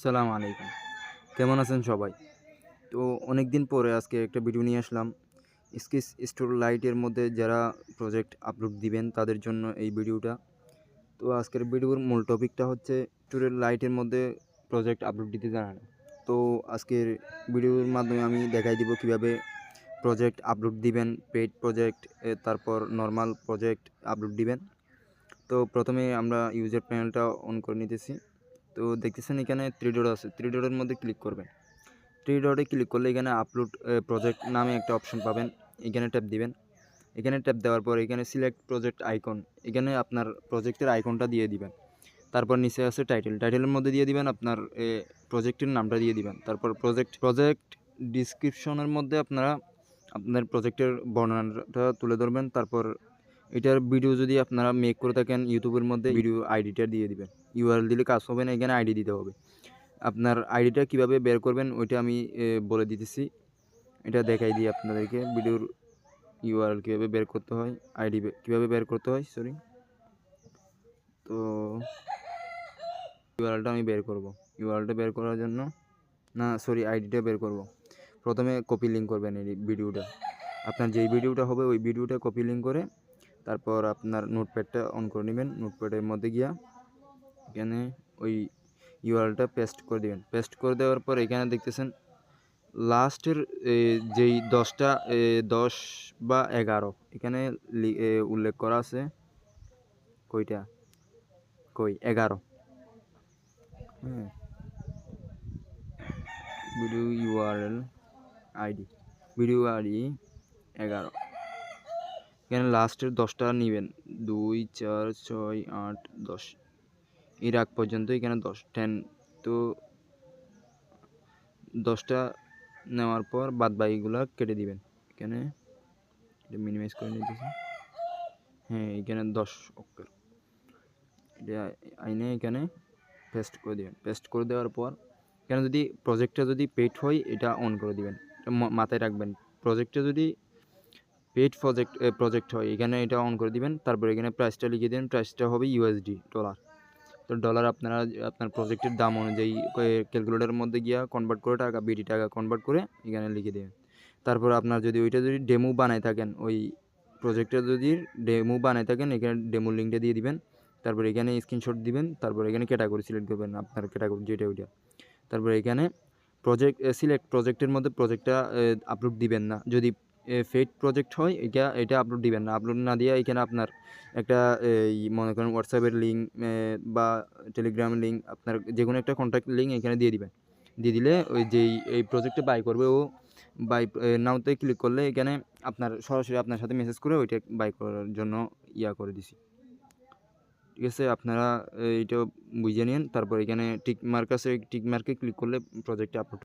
সালাম আলাইকুম। কেমন আছেন সবাই? তো অনেক দিন পরে আজকে একটা ভিডিও নিয়ে আসলাম। স্কেচ স্টোর লাইটের মধ্যে যারা প্রজেক্ট আপলোড দিবেন তাদের জন্য এই ভিডিওটা। তো আজকের ভিডিওর মূল টপিকটা হচ্ছে স্টোরের লাইটের মধ্যে প্রজেক্ট আপলোড দিতে জানা না। তো আজকের ভিডিওর মাধ্যমে আমি দেখাই দিব কিভাবে প্রজেক্ট আপলোড দিবেন, পেইড প্রজেক্ট তারপর নরমাল প্রজেক্ট আপলোড দিবেন। তো প্রথমে আমরা ইউজার প্যানেলটা অন করে নিতেছি। তো দেখতেছেন এখানে 3 ডট আছে। 3 ডটের মধ্যে ক্লিক করবেন। 3 ডটে ক্লিক করলে এখানে আপলোড প্রজেক্ট নামে একটা অপশন পাবেন। এখানে ট্যাপ দিবেন। এখানে ট্যাপ দেওয়ার পর এখানে সিলেক্ট প্রজেক্ট আইকন, এখানে আপনার প্রজেক্টের আইকনটা দিয়ে দিবেন। তারপর নিচে আছে টাইটেল, টাইটেলের মধ্যে দিয়ে দিবেন আপনার প্রজেক্টের নামটা দিয়ে দিবেন। তারপর প্রজেক্ট ডিসক্রিপশনের মধ্যে আপনারা আপনার প্রজেক্টের বর্ণনাটা তুলে ধরবেন। তারপর এটার ভিডিও যদি আপনারা মেক করে থাকেন ইউটিউবের মধ্যে ভিডিও আইডিটা দিয়ে দিবেন। ইউআরএল দিলে কাজ হবে না, এখানে আইডি দিতে হবে। আপনার আইডিটা কিভাবে বের করবেন ওইটা আমি বলে দিতেছি। এটা দেখাই দিই আপনাদেরকে ভিডিওর ইউআরএল কীভাবে বের করতে হয়, আইডি কীভাবে বের করতে হয় সরি। তো ইউআরএলটা আমি বের করব। ইউআরএলটা বের করার জন্য আইডিটা বের করব। প্রথমে কপি লিঙ্ক করবেন এই ভিডিওটা। আপনার যেই ভিডিওটা হবে ওই ভিডিওটা কপি লিঙ্ক করে তারপর আপনার নোটপ্যাডটা অন করে নেবেন। নোটপ্যাডের মধ্যে গিয়া এখানে ওই ইউআরএলটা পেস্ট করে দেবেন। পেস্ট করে দেওয়ার পর এখানে দেখতেছেন লাস্টের যেই 10 বা 11 এখানে উল্লেখ করা আছে। কয়টা? 11। হ্যাঁ, ভিডিও ইউআরএল আইডি 11। এখানে লাস্টের 10টা নেবেন, 2 4 6 8 10 এর আগ পর্যন্ত এখানে 10 তো 10টা নেওয়ার পর বাদ বাকিগুলো কেটে দিবেন। এখানে এটা মিনিমাইজ করে নিতেছি। হ্যাঁ, এখানে 10 অক্ষর এটা আইনে এখানে পেস্ট করে দেবেন। পেস্ট করে দেওয়ার পর এখানে যদি প্রজেক্টটা যদি পেইড হয় এটা অন করে দিবেন। মাথায় রাখবেন, প্রজেক্টটা যদি পেইড প্রজেক্ট হয় এখানে এটা অন করে দিবেন। তারপর এখানে প্রাইসটা লিখে দেবেন। প্রাইসটা হবে ইউএসডি, ডলার। তো ডলার আপনারা আপনার প্রজেক্টের দাম অনুযায়ী ক্যালকুলেটরের মধ্যে গিয়া কনভার্ট করে বিডি টাকা কনভার্ট করে এখানে লিখে দেবেন। তারপর আপনার যদি ওইটা যদি ডেমো বানায় থাকেন, ওই প্রজেক্টটা যদি ডেমো বানায় থাকেন এখানে ডেমো লিঙ্কটা দিয়ে দিবেন। তারপর এখানে স্ক্রিনশট দিবেন। তারপর এখানে ক্যাটাগরি সিলেক্ট করবেন, আপনার ক্যাটাগরি যেটা ওইটা। তারপর এখানে সিলেক্ট প্রজেক্টের মধ্যে প্রজেক্টটা আপলোড দিবেন না। যদি পেইড প্রজেক্ট হয় এটা আপলোড দিবেন না। আপলোড না দিয়ে এখানে আপনার একটা মনে করেন হোয়াটসঅ্যাপের লিঙ্ক বা টেলিগ্রামের লিঙ্ক, আপনার যে কোনো একটা কন্ট্যাক্ট লিঙ্ক এখানে দিয়ে দিবেন। দিয়ে দিলে ওই যেই এই প্রজেক্টে বাই করবে ও নাওতে ক্লিক করলে এখানে আপনার সরাসরি আপনার সাথে মেসেজ করে ওইটা বাই করার জন্য করে দিছি। ঠিক আছে, আপনারা এইটা বুঝে নিন। তারপর এখানে টিক মার্ক আছে, টিক মার্কে ক্লিক করলে প্রজেক্টে আপলোড